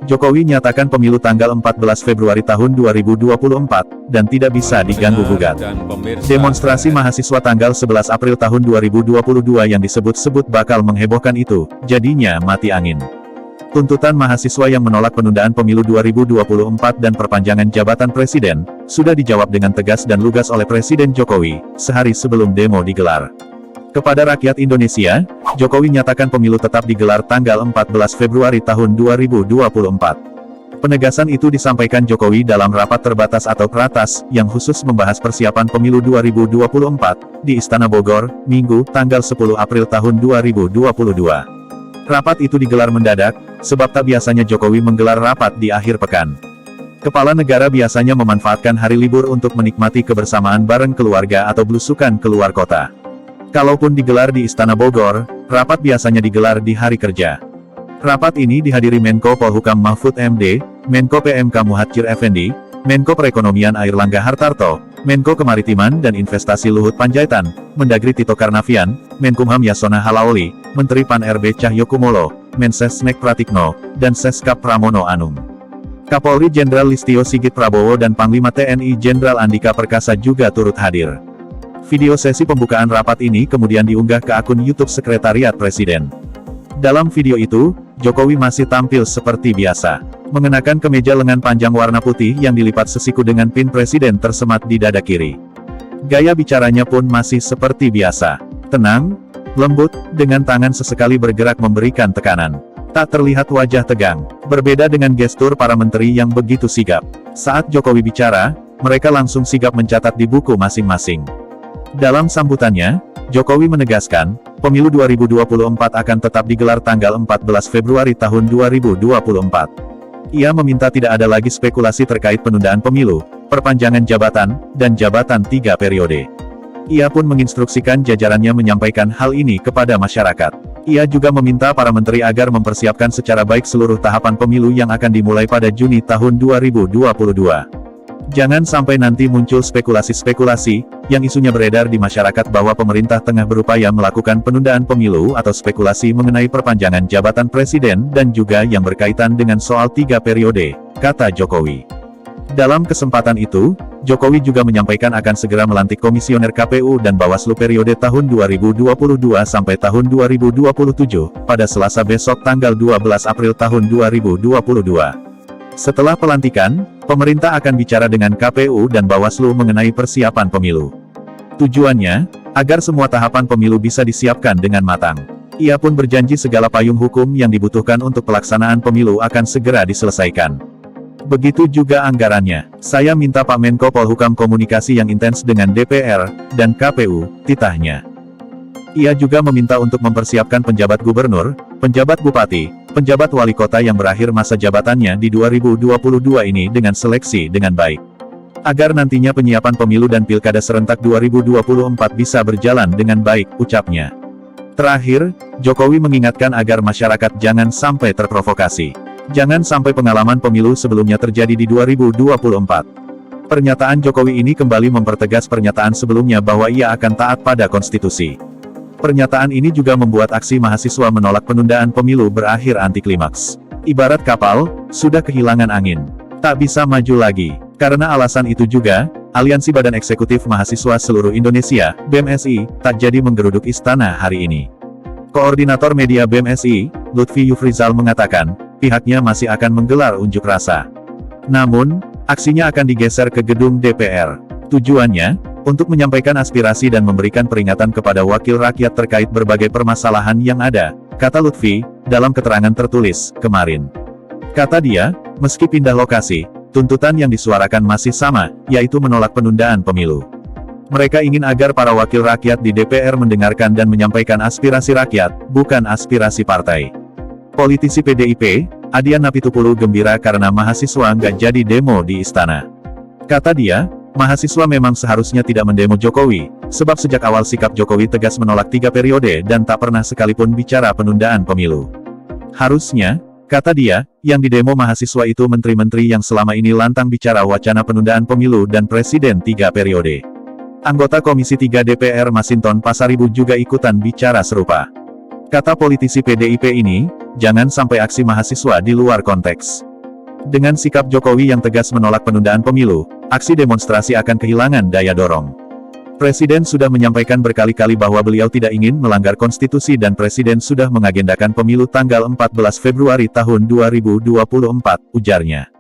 Jokowi nyatakan pemilu tanggal 14 Februari tahun 2024, dan tidak bisa diganggu-gugat. Demonstrasi mahasiswa tanggal 11 April tahun 2022 yang disebut-sebut bakal menghebohkan itu, jadinya mati angin. Tuntutan mahasiswa yang menolak penundaan pemilu 2024 dan perpanjangan jabatan presiden, sudah dijawab dengan tegas dan lugas oleh Presiden Jokowi, sehari sebelum demo digelar. Kepada rakyat Indonesia, Jokowi nyatakan pemilu tetap digelar tanggal 14 Februari tahun 2024. Penegasan itu disampaikan Jokowi dalam rapat terbatas atau Ratas, yang khusus membahas persiapan pemilu 2024, di Istana Bogor, Minggu, tanggal 10 April tahun 2022. Rapat itu digelar mendadak, sebab tak biasanya Jokowi menggelar rapat di akhir pekan. Kepala negara biasanya memanfaatkan hari libur untuk menikmati kebersamaan bareng keluarga atau belusukan keluar kota. Kalaupun digelar di Istana Bogor, rapat biasanya digelar di hari kerja. Rapat ini dihadiri Menko Polhukam Mahfud MD, Menko PMK Muhadjir Effendi, Menko Perekonomian Airlangga Hartarto, Menko Kemaritiman dan Investasi Luhut Panjaitan, Mendagri Tito Karnavian, Menkumham Yasona Halaoli, Menteri Pan-RB Cahyokumolo, Mensesnek Pratikno, dan Seskap Pramono Anung. Kapolri Jenderal Listio Sigit Prabowo dan Panglima TNI Jenderal Andika Perkasa juga turut hadir. Video sesi pembukaan rapat ini kemudian diunggah ke akun YouTube Sekretariat Presiden. Dalam video itu, Jokowi masih tampil seperti biasa, mengenakan kemeja lengan panjang warna putih yang dilipat sesiku dengan pin presiden tersemat di dada kiri. Gaya bicaranya pun masih seperti biasa, tenang, lembut, dengan tangan sesekali bergerak memberikan tekanan. Tak terlihat wajah tegang, berbeda dengan gestur para menteri yang begitu sigap. Saat Jokowi bicara, mereka langsung sigap mencatat di buku masing-masing. Dalam sambutannya, Jokowi menegaskan, pemilu 2024 akan tetap digelar tanggal 14 Februari tahun 2024. Ia meminta tidak ada lagi spekulasi terkait penundaan pemilu, perpanjangan jabatan, dan jabatan 3 periode. Ia pun menginstruksikan jajarannya menyampaikan hal ini kepada masyarakat. Ia juga meminta para menteri agar mempersiapkan secara baik seluruh tahapan pemilu yang akan dimulai pada Juni tahun 2022. Jangan sampai nanti muncul spekulasi-spekulasi, yang isunya beredar di masyarakat bahwa pemerintah tengah berupaya melakukan penundaan pemilu atau spekulasi mengenai perpanjangan jabatan presiden dan juga yang berkaitan dengan soal 3 periode, kata Jokowi. Dalam kesempatan itu, Jokowi juga menyampaikan akan segera melantik komisioner KPU dan Bawaslu periode tahun 2022 sampai tahun 2027, pada Selasa besok tanggal 12 April tahun 2022. Setelah pelantikan, pemerintah akan bicara dengan KPU dan Bawaslu mengenai persiapan pemilu. Tujuannya, agar semua tahapan pemilu bisa disiapkan dengan matang. Ia pun berjanji segala payung hukum yang dibutuhkan untuk pelaksanaan pemilu akan segera diselesaikan. Begitu juga anggarannya. Saya minta Pak Menko Polhukam komunikasi yang intens dengan DPR dan KPU, titahnya. Ia juga meminta untuk mempersiapkan penjabat gubernur, penjabat bupati, penjabat wali kota yang berakhir masa jabatannya di 2022 ini dengan seleksi dengan baik. Agar nantinya penyiapan pemilu dan pilkada serentak 2024 bisa berjalan dengan baik, ucapnya. Terakhir, Jokowi mengingatkan agar masyarakat jangan sampai terprovokasi. Jangan sampai pengalaman pemilu sebelumnya terjadi di 2024. Pernyataan Jokowi ini kembali mempertegas pernyataan sebelumnya bahwa ia akan taat pada konstitusi. Pernyataan ini juga membuat aksi mahasiswa menolak penundaan pemilu berakhir antiklimaks. Ibarat kapal, sudah kehilangan angin. Tak bisa maju lagi. Karena alasan itu juga, Aliansi Badan Eksekutif Mahasiswa Seluruh Indonesia, BMSI, tak jadi menggeruduk istana hari ini. Koordinator Media BMSI, Lutfi Yufrizal mengatakan, pihaknya masih akan menggelar unjuk rasa. Namun, aksinya akan digeser ke gedung DPR. Tujuannya, untuk menyampaikan aspirasi dan memberikan peringatan kepada wakil rakyat terkait berbagai permasalahan yang ada, kata Lutfi, dalam keterangan tertulis, kemarin. Kata dia, meski pindah lokasi, tuntutan yang disuarakan masih sama, yaitu menolak penundaan pemilu. Mereka ingin agar para wakil rakyat di DPR mendengarkan dan menyampaikan aspirasi rakyat, bukan aspirasi partai. Politisi PDIP, Adian Napitupulu gembira karena mahasiswa nggak jadi demo di istana. Kata dia, mahasiswa memang seharusnya tidak mendemo Jokowi, sebab sejak awal sikap Jokowi tegas menolak 3 periode dan tak pernah sekalipun bicara penundaan pemilu. Harusnya, kata dia, yang didemo mahasiswa itu menteri-menteri yang selama ini lantang bicara wacana penundaan pemilu dan presiden 3 periode. Anggota Komisi 3 DPR Masinton Pasaribu juga ikutan bicara serupa. Kata politisi PDIP ini, jangan sampai aksi mahasiswa di luar konteks. Dengan sikap Jokowi yang tegas menolak penundaan pemilu, aksi demonstrasi akan kehilangan daya dorong. Presiden sudah menyampaikan berkali-kali bahwa beliau tidak ingin melanggar konstitusi dan Presiden sudah mengagendakan pemilu tanggal 14 Februari tahun 2024, ujarnya.